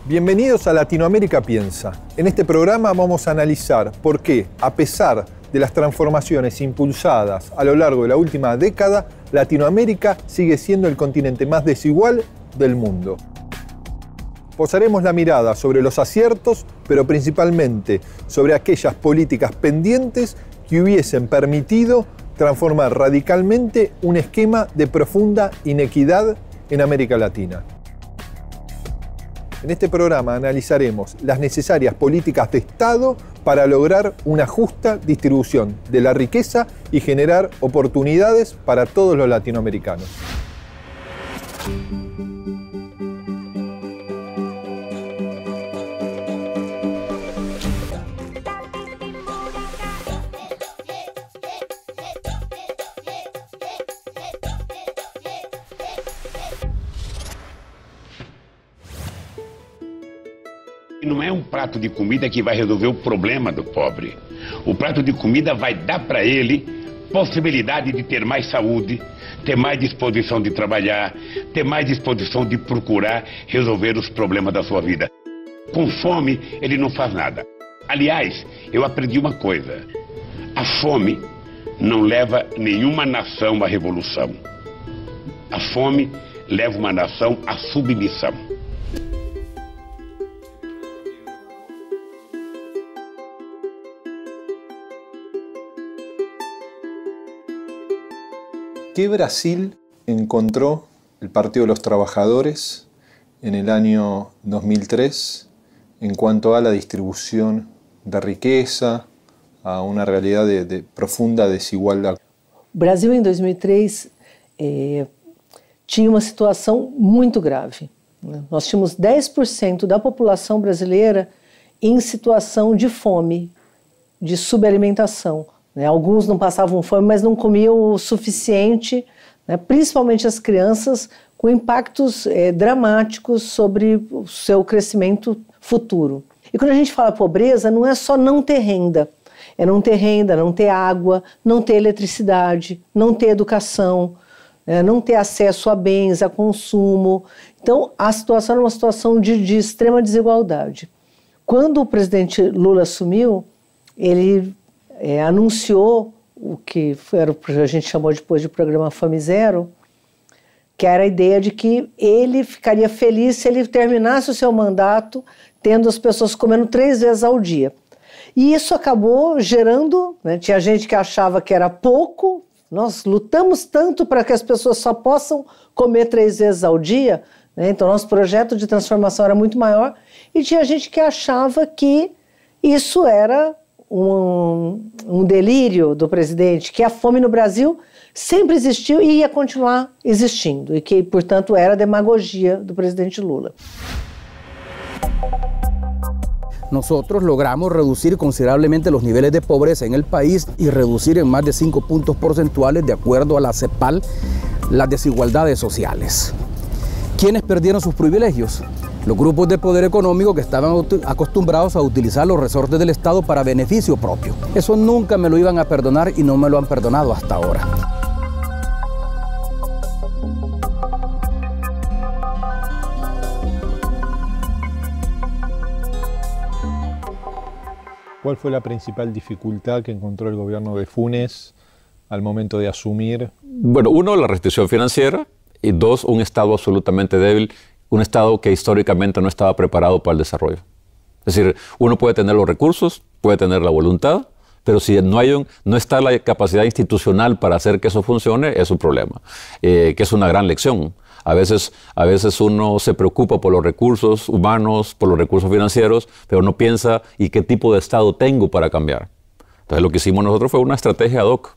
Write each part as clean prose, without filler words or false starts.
Bienvenidos a Latinoamérica Piensa. En este programa vamos a analizar por qué, a pesar de las transformaciones impulsadas a lo largo de la última década, Latinoamérica sigue siendo el continente más desigual del mundo. Posaremos la mirada sobre los aciertos, pero principalmente sobre aquellas políticas pendientes que hubiesen permitido transformar radicalmente un esquema de profunda inequidad en América Latina. En este programa analizaremos las necesarias políticas de Estado para lograr una justa distribución de la riqueza y generar oportunidades para todos los latinoamericanos. Não é um prato de comida que vai resolver o problema do pobre. O prato de comida vai dar para ele possibilidade de ter mais saúde, ter mais disposição de trabalhar, ter mais disposição de procurar resolver os problemas da sua vida. Com fome, ele não faz nada. Aliás, eu aprendi uma coisa. A fome não leva nenhuma nação à revolução. A fome leva uma nação à submissão. ¿Qué Brasil encontró el Partido de los Trabajadores en el año 2003 en cuanto a la distribución de riqueza, a una realidad de profunda desigualdad? Brasil, em 2003, tinha uma situação muito grave. Nós tínhamos 10% da população brasileira em situação de fome, de subalimentação. Alguns não passavam fome, mas não comiam o suficiente, principalmente as crianças, com impactos dramáticos sobre o seu crescimento futuro. E quando a gente fala pobreza, não é só não ter renda. É não ter renda, não ter água, não ter eletricidade, não ter educação, não ter acesso a bens, a consumo. Então, a situação era uma situação de extrema desigualdade. Quando o presidente Lula assumiu, ele anunciou o que a gente chamou depois de programa Fome Zero, que era a ideia de que ele ficaria feliz se ele terminasse o seu mandato tendo as pessoas comendo 3 vezes ao dia. E isso acabou gerando, tinha gente que achava que era pouco, nós lutamos tanto para que as pessoas só possam comer 3 vezes ao dia, então nosso projeto de transformação era muito maior, e tinha gente que achava que isso era um delírio do presidente, que a fome no Brasil sempre existiu e ia continuar existindo, e que, portanto, era demagogia do presidente Lula. Nosotros logramos reducir considerablemente los niveles de pobreza en el país y reducir en más de 5 puntos porcentuales, de acuerdo a la CEPAL, las desigualdades sociales. ¿Quiénes perdieron sus privilegios? Los grupos de poder económico que estaban acostumbrados a utilizar los resortes del Estado para beneficio propio. Eso nunca me lo iban a perdonar y no me lo han perdonado hasta ahora. ¿Cuál fue la principal dificultad que encontró el gobierno de Funes al momento de asumir? Bueno, uno, la restricción financiera, y dos, un Estado absolutamente débil, un Estado que históricamente no estaba preparado para el desarrollo. Es decir, uno puede tener los recursos, puede tener la voluntad, pero si no está la capacidad institucional para hacer que eso funcione, es un problema, que es una gran lección. A veces uno se preocupa por los recursos humanos, por los recursos financieros, pero no piensa ¿y qué tipo de Estado tengo para cambiar? Entonces lo que hicimos nosotros fue una estrategia ad hoc.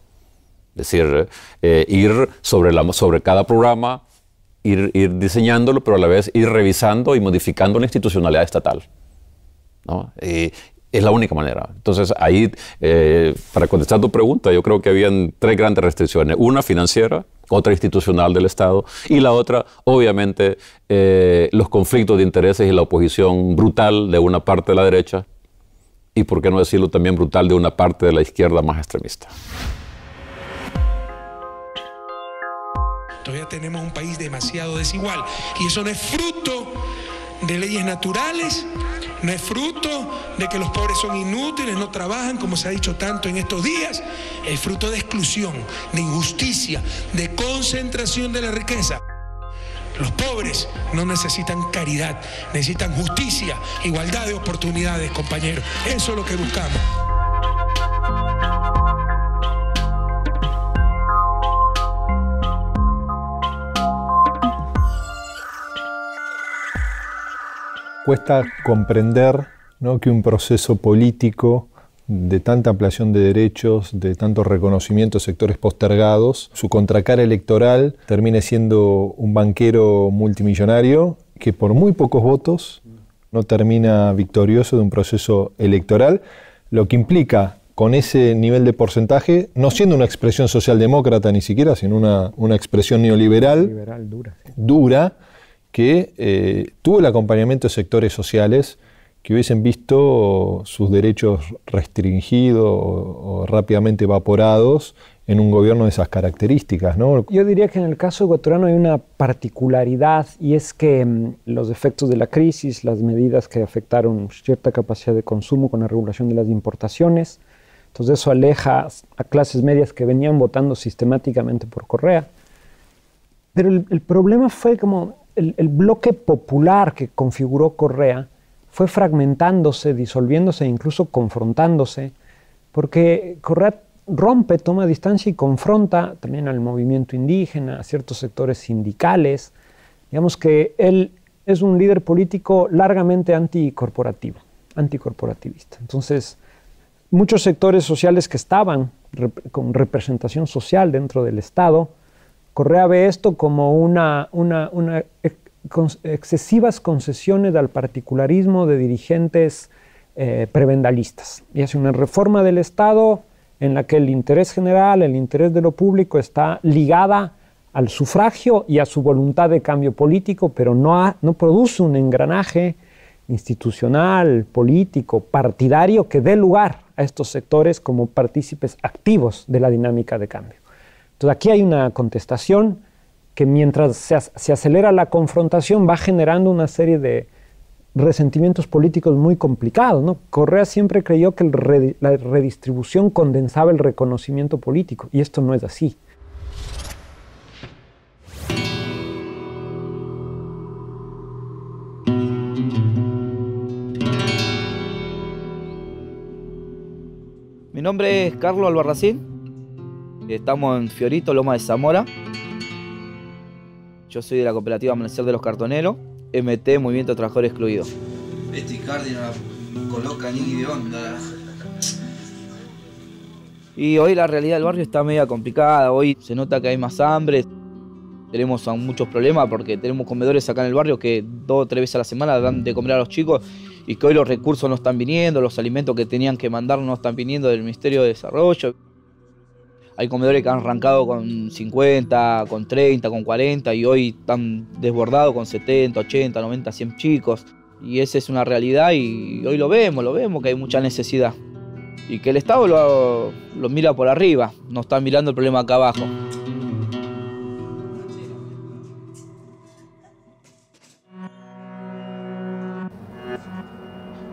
Es decir, ir sobre cada programa, ir diseñándolo, pero a la vez ir revisando y modificando la institucionalidad estatal, ¿no? Y es la única manera. Entonces ahí, para contestar tu pregunta, yo creo que habían 3 grandes restricciones. Una financiera, otra institucional del Estado, y la otra, obviamente, los conflictos de intereses y la oposición brutal de una parte de la derecha, y por qué no decirlo también brutal de una parte de la izquierda más extremista. Todavía tenemos un país demasiado desigual y eso no es fruto de leyes naturales, no es fruto de que los pobres son inútiles, no trabajan, como se ha dicho tanto en estos días. Es fruto de exclusión, de injusticia, de concentración de la riqueza. Los pobres no necesitan caridad, necesitan justicia, igualdad de oportunidades, compañeros. Eso es lo que buscamos. Cuesta comprender, ¿no?, que un proceso político de tanta ampliación de derechos, de tanto reconocimiento de sectores postergados, su contracara electoral termine siendo un banquero multimillonario que por muy pocos votos no termina victorioso de un proceso electoral, lo que implica con ese nivel de porcentaje, no siendo una expresión socialdemócrata ni siquiera, sino una expresión neoliberal dura, que tuvo el acompañamiento de sectores sociales que hubiesen visto sus derechos restringidos o rápidamente evaporados en un gobierno de esas características, ¿no? Yo diría que en el caso ecuatoriano hay una particularidad, y es que los efectos de la crisis, las medidas que afectaron cierta capacidad de consumo con la regulación de las importaciones, entonces eso aleja a clases medias que venían votando sistemáticamente por Correa. Pero el problema fue como el bloque popular que configuró Correa fue fragmentándose, disolviéndose e incluso confrontándose, porque Correa rompe, toma distancia y confronta también al movimiento indígena, a ciertos sectores sindicales. Digamos que él es un líder político largamente anticorporativista. Entonces, muchos sectores sociales que estaban con representación social dentro del Estado, Correa ve esto como excesivas concesiones al particularismo de dirigentes prebendalistas, y hace una reforma del Estado en la que el interés general, el interés de lo público está ligada al sufragio y a su voluntad de cambio político, pero no produce un engranaje institucional, político, partidario que dé lugar a estos sectores como partícipes activos de la dinámica de cambio. Entonces aquí hay una contestación que mientras se acelera la confrontación va generando una serie de resentimientos políticos muy complicados, ¿no? Correa siempre creyó que la redistribución condensaba el reconocimiento político, y esto no es así. Mi nombre es Carlos Albarracín, estamos en Fiorito, Loma de Zamora. Yo soy de la cooperativa Amanecer de los Cartoneros, MT, Movimiento Trabajador Excluido. Este Icardi no la coloca ni de onda. Y hoy la realidad del barrio está media complicada, hoy se nota que hay más hambre, tenemos muchos problemas porque tenemos comedores acá en el barrio que 2 o 3 veces a la semana dan de comer a los chicos, y que hoy los recursos no están viniendo, los alimentos que tenían que mandar no están viniendo del Ministerio de Desarrollo. Hay comedores que han arrancado con 50, con 30, con 40 y hoy están desbordados con 70, 80, 90, 100 chicos. Y esa es una realidad y hoy lo vemos que hay mucha necesidad. Y que el Estado lo mira por arriba, no está mirando el problema acá abajo.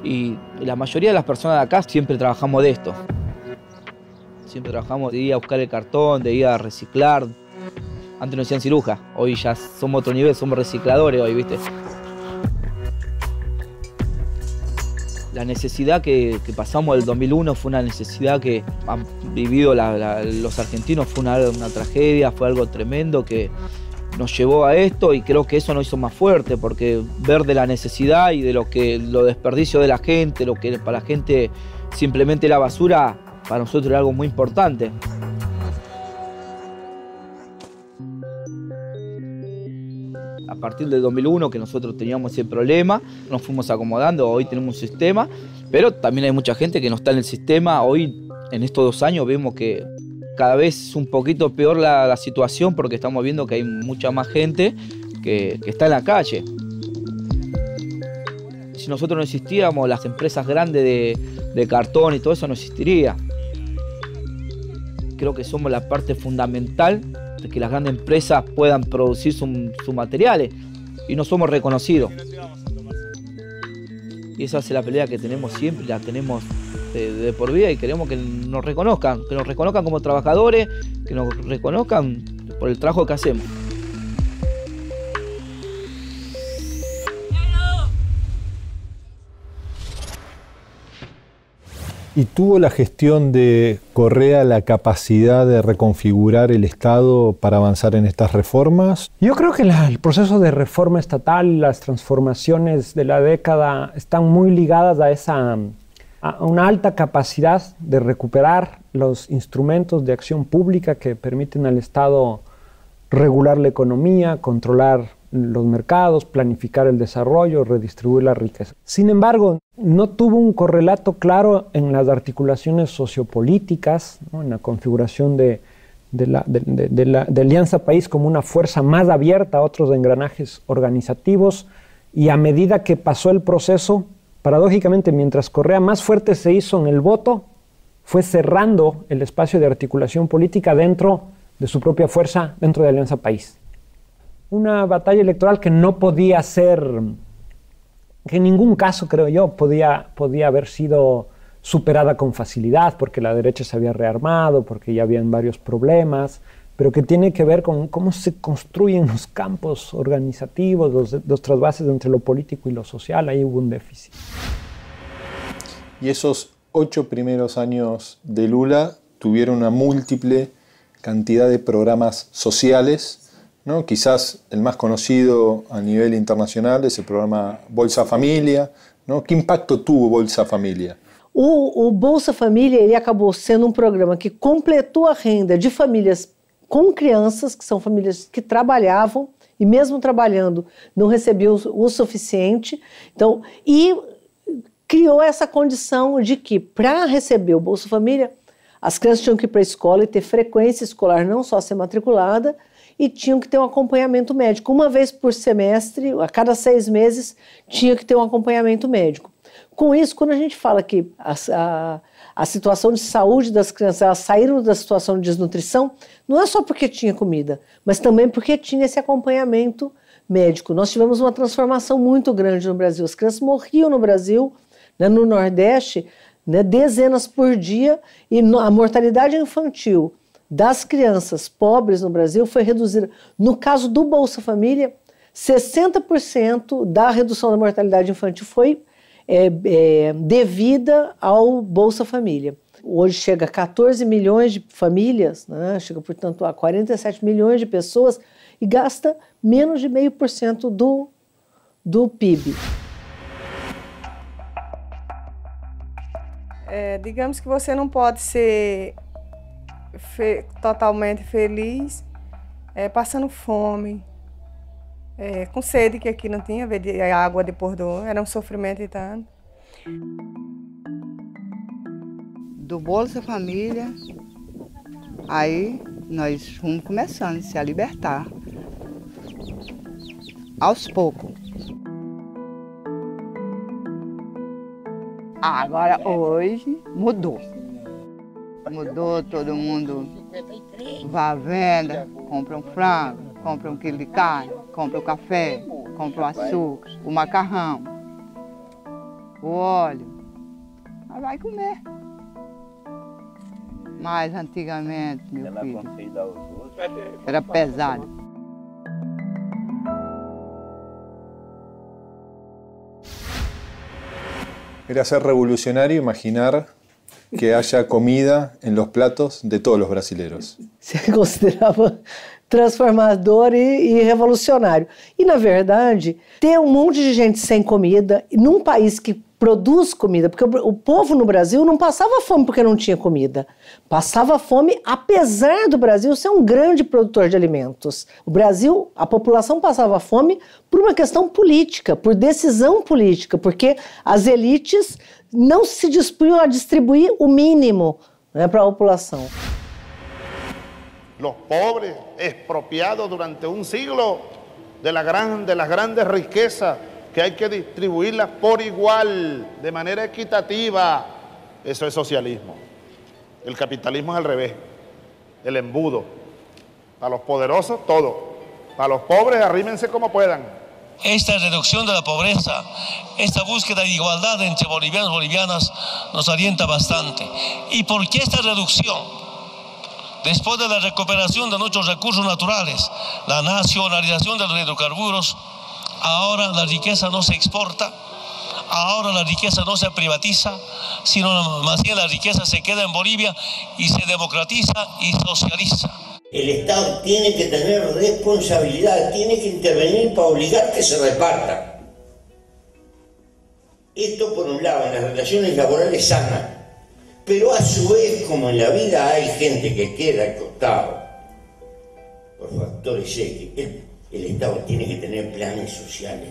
Y la mayoría de las personas de acá siempre trabajamos de esto. Siempre trabajamos de ir a buscar el cartón, de ir a reciclar. Antes nos decían ciruja, hoy ya somos otro nivel, somos recicladores hoy, ¿viste? La necesidad que pasamos del 2001 fue una necesidad que han vivido los argentinos, fue una tragedia, fue algo tremendo que nos llevó a esto, y creo que eso nos hizo más fuerte, porque ver de la necesidad y de lo desperdicio de la gente, lo que para la gente simplemente la basura, para nosotros era algo muy importante. A partir del 2001 que nosotros teníamos ese problema, nos fuimos acomodando, hoy tenemos un sistema, pero también hay mucha gente que no está en el sistema. Hoy, en estos 2 años, vemos que cada vez es un poquito peor la situación, porque estamos viendo que hay mucha más gente que está en la calle. Si nosotros no existiéramos, las empresas grandes de cartón y todo eso no existiría. Creo que somos la parte fundamental de que las grandes empresas puedan producir sus materiales y no somos reconocidos. Y esa es la pelea que tenemos siempre, la tenemos de por vida y queremos que nos reconozcan como trabajadores, que nos reconozcan por el trabajo que hacemos. ¿Y tuvo la gestión de Correa la capacidad de reconfigurar el Estado para avanzar en estas reformas? Yo creo que el proceso de reforma estatal y las transformaciones de la década están muy ligadas a una alta capacidad de recuperar los instrumentos de acción pública que permiten al Estado regular la economía, controlar los mercados, planificar el desarrollo, redistribuir la riqueza. Sin embargo, no tuvo un correlato claro en las articulaciones sociopolíticas, ¿no? En la configuración de Alianza País como una fuerza más abierta a otros engranajes organizativos, y a medida que pasó el proceso, paradójicamente, mientras Correa más fuerte se hizo en el voto, fue cerrando el espacio de articulación política dentro de su propia fuerza, dentro de Alianza País. Una batalla electoral que no podía ser, que en ningún caso, creo yo, podía haber sido superada con facilidad, porque la derecha se había rearmado, porque ya habían varios problemas, pero que tiene que ver con cómo se construyen los campos organizativos, los trasvases entre lo político y lo social. Ahí hubo un déficit. Y esos 8 primeros años de Lula tuvieron una múltiple cantidad de programas sociales, ¿no? Quizás el más conocido a nivel internacional es el programa Bolsa Familia, ¿no? ¿Qué impacto tuvo Bolsa Familia? O Bolsa Família ele acabou sendo um programa que completou a renda de famílias com crianças, que são famílias que trabalhavam e mesmo trabalhando não recebiam o suficiente. Então, e criou essa condição de que para receber o Bolsa Família, as crianças tinham que ir para a escola e ter frequência escolar, não só ser matriculada, e tinham que ter um acompanhamento médico. Uma vez por semestre, a cada 6 meses, tinha que ter um acompanhamento médico. Com isso, quando a gente fala que a situação de saúde das crianças, elas saíram da situação de desnutrição, não é só porque tinha comida, mas também porque tinha esse acompanhamento médico. Nós tivemos uma transformação muito grande no Brasil. As crianças morriam no Brasil, né, no Nordeste, né, dezenas por dia, e a mortalidade infantil das crianças pobres no Brasil foi reduzida. No caso do Bolsa Família, 60% da redução da mortalidade infantil foi devida ao Bolsa Família. Hoje chega a 14 milhões de famílias, né? Chega, portanto, a 47 milhões de pessoas e gasta menos de 0,5% do PIB. Digamos que você não pode ser totalmente feliz passando fome, com sede, que aqui não tinha, a água depois era um sofrimento e tanto. Do Bolsa Família, aí nós fomos começando a se libertar, aos poucos. Agora, hoje, mudou. Mudou, todo mundo vai à venda, compra um frango, compra um quilo de carne, compra o café, compra o açúcar, o macarrão, o óleo. Aí vai comer. Mas antigamente, meu filho, era pesado. Era ser revolucionario imaginar que haya comida en los platos de todos los brasileños. Se considerava transformador e revolucionário. E, na verdade, ter um monte de gente sem comida, num país que produz comida, porque o povo no Brasil não passava fome porque não tinha comida. Passava fome apesar do Brasil ser um grande produtor de alimentos. O Brasil, a população passava fome por uma questão política, por decisão política, porque as elites não se dispunham a distribuir o mínimo, né, para a população. Los pobres expropiados durante un siglo de las grandes riquezas que hay que distribuirlas por igual, de manera equitativa. Eso es socialismo. El capitalismo es al revés, el embudo. Para los poderosos, todo. Para los pobres, arrímense como puedan. Esta reducción de la pobreza, esta búsqueda de igualdad entre bolivianos y bolivianas nos alienta bastante. ¿Y por qué esta reducción? Después de la recuperación de nuestros recursos naturales, la nacionalización de los hidrocarburos, ahora la riqueza no se exporta, ahora la riqueza no se privatiza, sino más bien la riqueza se queda en Bolivia y se democratiza y socializa. El Estado tiene que tener responsabilidad, tiene que intervenir para obligar que se reparta. Esto por un lado en las relaciones laborales sanas, pero a su vez, como en la vida hay gente que queda al costado por factores X, el Estado tiene que tener planes sociales.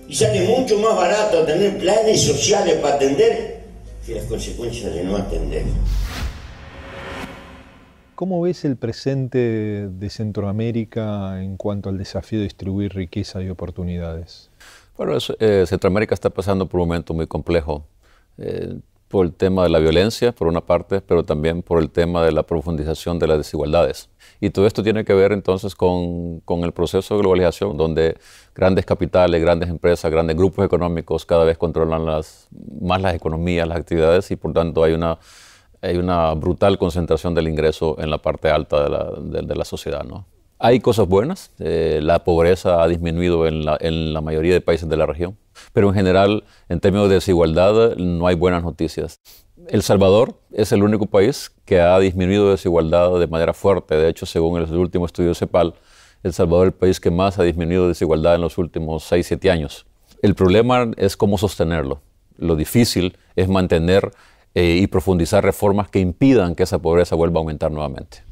Y sale mucho más barato tener planes sociales para atender que las consecuencias de no atender. ¿Cómo ves el presente de Centroamérica en cuanto al desafío de distribuir riqueza y oportunidades? Bueno, Centroamérica está pasando por un momento muy complejo, por el tema de la violencia, por una parte, pero también por el tema de la profundización de las desigualdades. Y todo esto tiene que ver entonces con el proceso de globalización, donde grandes capitales, grandes empresas, grandes grupos económicos cada vez controlan más las economías, las actividades, y por tanto hay una brutal concentración del ingreso en la parte alta de la sociedad, ¿no? Hay cosas buenas, la pobreza ha disminuido en la mayoría de países de la región, pero en general, en términos de desigualdad, no hay buenas noticias. El Salvador es el único país que ha disminuido desigualdad de manera fuerte. De hecho, según el último estudio de CEPAL, El Salvador es el país que más ha disminuido desigualdad en los últimos 6-7 años. El problema es cómo sostenerlo. Lo difícil es mantener y profundizar reformas que impidan que esa pobreza vuelva a aumentar nuevamente.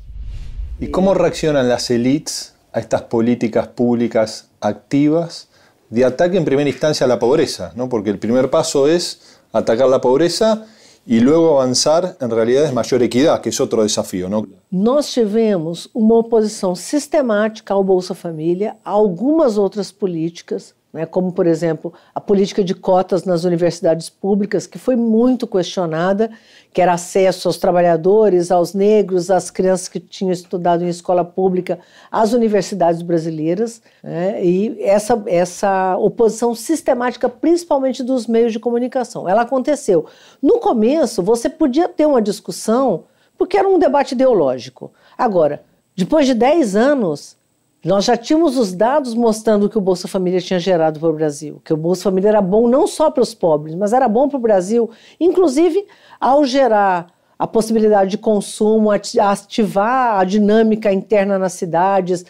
¿Y cómo reaccionan las élites a estas políticas públicas activas de ataque en primera instancia a la pobreza, ¿no? Porque el primer paso es atacar la pobreza y luego avançar en realidades mayor equidad, que es otro desafío, ¿no? Nós tivemos uma oposição sistemática ao Bolsa Família, a algumas outras políticas, né, como, por exemplo, a política de cotas nas universidades públicas, que foi muito questionada, que era acesso aos trabalhadores, aos negros, às crianças que tinham estudado em escola pública, às universidades brasileiras, né, e essa oposição sistemática, principalmente dos meios de comunicação. Ela aconteceu. No começo, você podia ter uma discussão, porque era um debate ideológico. Agora, depois de 10 anos, nós já tínhamos os dados mostrando o que o Bolsa Família tinha gerado para o Brasil, que o Bolsa Família era bom não só para os pobres, mas era bom para o Brasil, inclusive ao gerar a possibilidade de consumo, ativar a dinâmica interna nas cidades,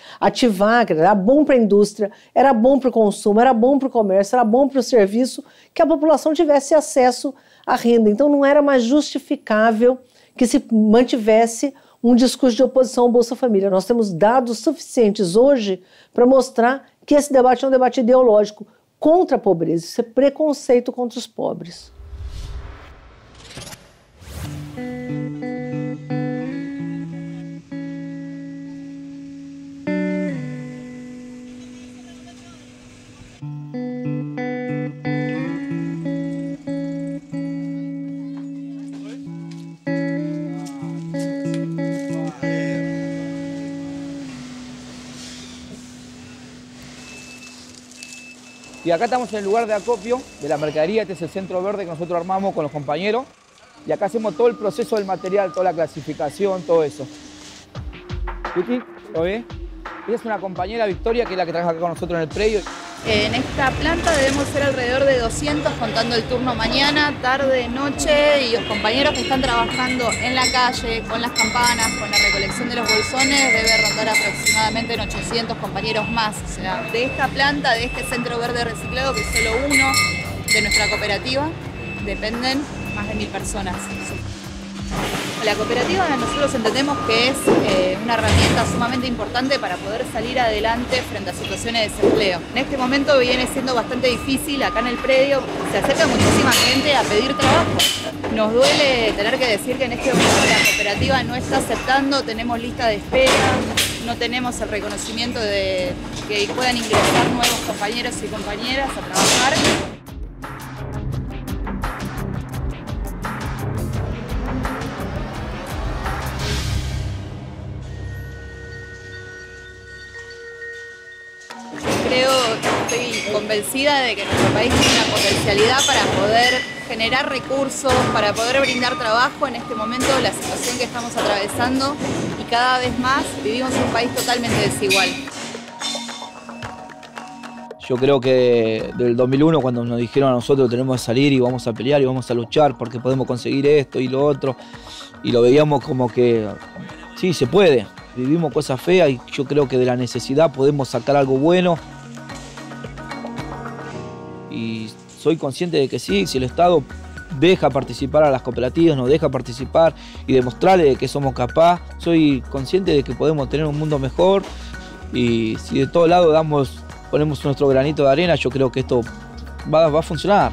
era bom para a indústria, era bom para o consumo, era bom para o comércio, era bom para o serviço, que a população tivesse acesso à renda. Então não era mais justificável que se mantivesse um discurso de oposição ao Bolsa Família. Nós temos dados suficientes hoje para mostrar que esse debate é um debate ideológico contra a pobreza, isso é preconceito contra os pobres. Y acá estamos en el lugar de acopio de la mercadería. Este es el centro verde que nosotros armamos con los compañeros. Y acá hacemos todo el proceso del material, toda la clasificación, todo eso. Vicky, ¿lo ves? Ella es una compañera, Victoria, que es la que trabaja acá con nosotros en el predio. En esta planta debemos ser alrededor de 200, contando el turno mañana, tarde, noche, y los compañeros que están trabajando en la calle, con las campanas, con la recolección de los bolsones, debe rondar aproximadamente en 800 compañeros más. O sea, de esta planta, de este centro verde reciclado, que es solo uno de nuestra cooperativa, dependen más de 1000 personas. La cooperativa nosotros entendemos que es una herramienta sumamente importante para poder salir adelante frente a situaciones de desempleo. En este momento viene siendo bastante difícil acá en el predio, se acerca muchísima gente a pedir trabajo. Nos duele tener que decir que en este momento la cooperativa no está aceptando, tenemos lista de espera, no tenemos el reconocimiento de que puedan ingresar nuevos compañeros y compañeras a trabajar. convencida de que nuestro país tiene una potencialidad para poder generar recursos, para poder brindar trabajo en este momento, la situación que estamos atravesando, y cada vez más vivimos en un país totalmente desigual. Yo creo que del 2001, cuando nos dijeron a nosotros tenemos que salir y vamos a pelear y vamos a luchar porque podemos conseguir esto y lo otro, y lo veíamos como que sí, se puede. Vivimos cosas feas y yo creo que de la necesidad podemos sacar algo bueno. Y soy consciente de que sí, si el Estado deja participar a las cooperativas, nos deja participar y demostrarle que somos capaces, soy consciente de que podemos tener un mundo mejor, y si de todos lados ponemos nuestro granito de arena, yo creo que esto va a funcionar.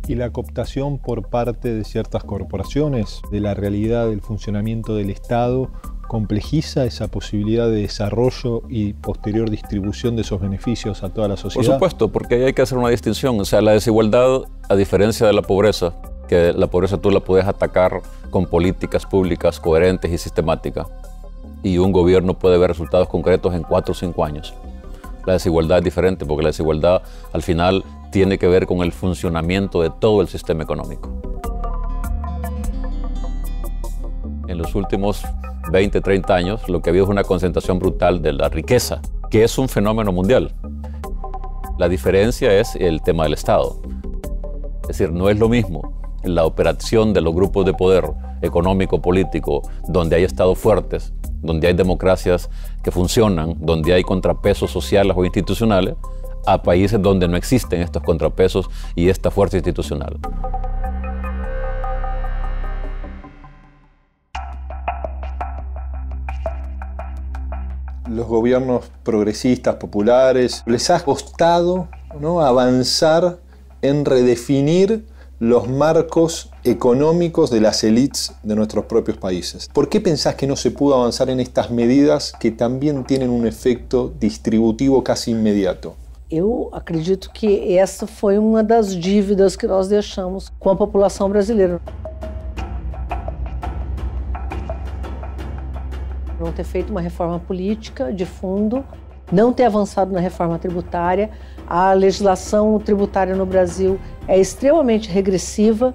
Y la cooptación por parte de ciertas corporaciones de la realidad del funcionamiento del Estado complejiza esa posibilidad de desarrollo y posterior distribución de esos beneficios a toda la sociedad. Por supuesto, porque ahí hay que hacer una distinción. O sea, la desigualdad, a diferencia de la pobreza, que la pobreza tú la puedes atacar con políticas públicas coherentes y sistemáticas, y un gobierno puede ver resultados concretos en 4 o 5 años. La desigualdad es diferente, porque la desigualdad al final tiene que ver con el funcionamiento de todo el sistema económico. En los últimos 20, 30 años, lo que ha habido es una concentración brutal de la riqueza, que es un fenómeno mundial. La diferencia es el tema del Estado. Es decir, no es lo mismo la operación de los grupos de poder económico, político, donde hay estados fuertes, donde hay democracias que funcionan, donde hay contrapesos sociales o institucionales, a países donde no existen estos contrapesos y esta fuerza institucional. Los gobiernos progresistas, populares, les ha costado, ¿no?, avanzar en redefinir los marcos económicos de las élites de nuestros propios países. ¿Por qué pensás que no se pudo avanzar en estas medidas que también tienen un efecto distributivo casi inmediato? Eu acredito que essa foi uma das dívidas que nós deixamos com a população brasileira. Não ter feito uma reforma política de fundo, não ter avançado na reforma tributária. A legislação tributária no Brasil é extremamente regressiva.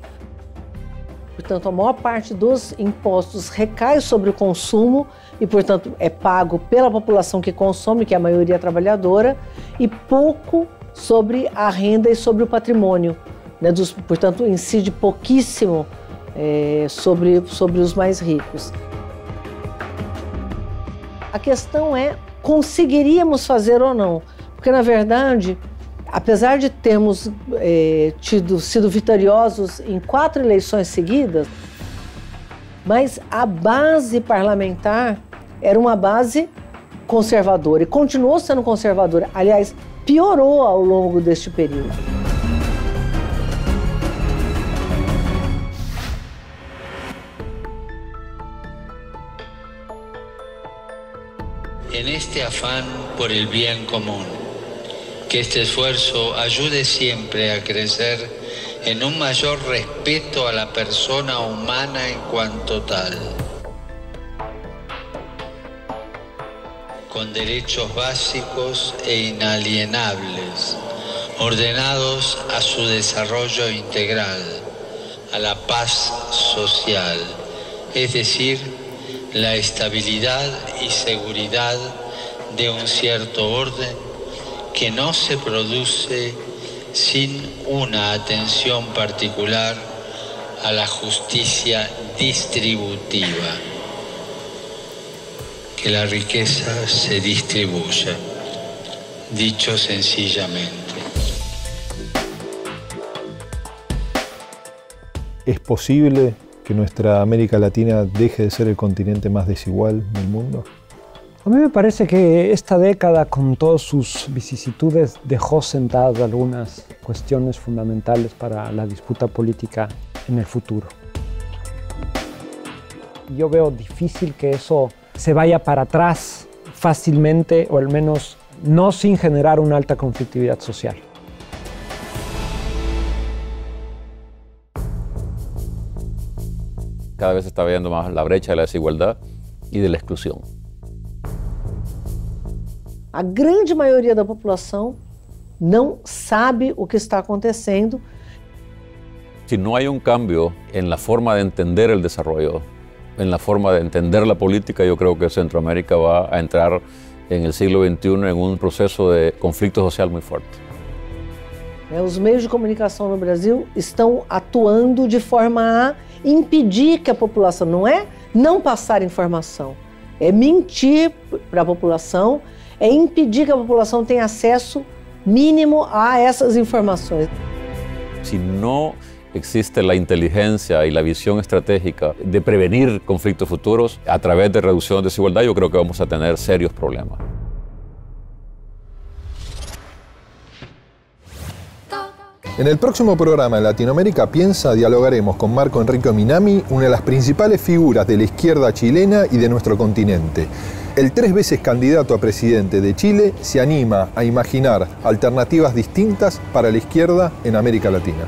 Portanto, a maior parte dos impostos recai sobre o consumo e, portanto, é pago pela população que consome, que é a maioria trabalhadora, e pouco sobre a renda e sobre o patrimônio, né? Portanto, incide pouquíssimo sobre os mais ricos. A questão é, conseguiríamos fazer ou não? Porque, na verdade, apesar de termos sido vitoriosos em 4 eleições seguidas, mas a base parlamentar era uma base conservadora e continuou sendo conservadora. Aliás, piorou ao longo deste período. En este afán por el bien común, que este esfuerzo ayude siempre a crecer en un mayor respeto a la persona humana en cuanto tal, con derechos básicos e inalienables, ordenados a su desarrollo integral, a la paz social, es decir, la estabilidad y seguridad de un cierto orden que no se produce sin una atención particular a la justicia distributiva, que la riqueza se distribuya, dicho sencillamente. ¿Es posible que nuestra América Latina deje de ser el continente más desigual del mundo? A mí me parece que esta década, con todas sus vicisitudes, dejó sentadas algunas cuestiones fundamentales para la disputa política en el futuro. Yo veo difícil que eso se vaya para atrás fácilmente, o al menos no sin generar una alta conflictividad social. cada vez se está viendo más la brecha de la desigualdad y de la exclusión. A grande maioria da população não sabe o que está acontecendo. Si no hay un cambio en la forma de entender el desarrollo, en la forma de entender la política, yo creo que Centroamérica va a entrar en el siglo XXI en un proceso de conflicto social muy fuerte. Os meios de comunicação no Brasil estão atuando de forma a impedir que a população, não é não passar informação, é mentir para a população, é impedir que a população tenha acesso mínimo a essas informações. Si no existe la inteligencia y la visión estratégica de prevenir conflictos futuros a través de reducción de desigualdad, yo creo que vamos a tener serios problemas. En el próximo programa en Latinoamérica Piensa dialogaremos con Marco Enrique Minami, una de las principales figuras de la izquierda chilena y de nuestro continente. El 3 veces candidato a presidente de Chile se anima a imaginar alternativas distintas para la izquierda en América Latina.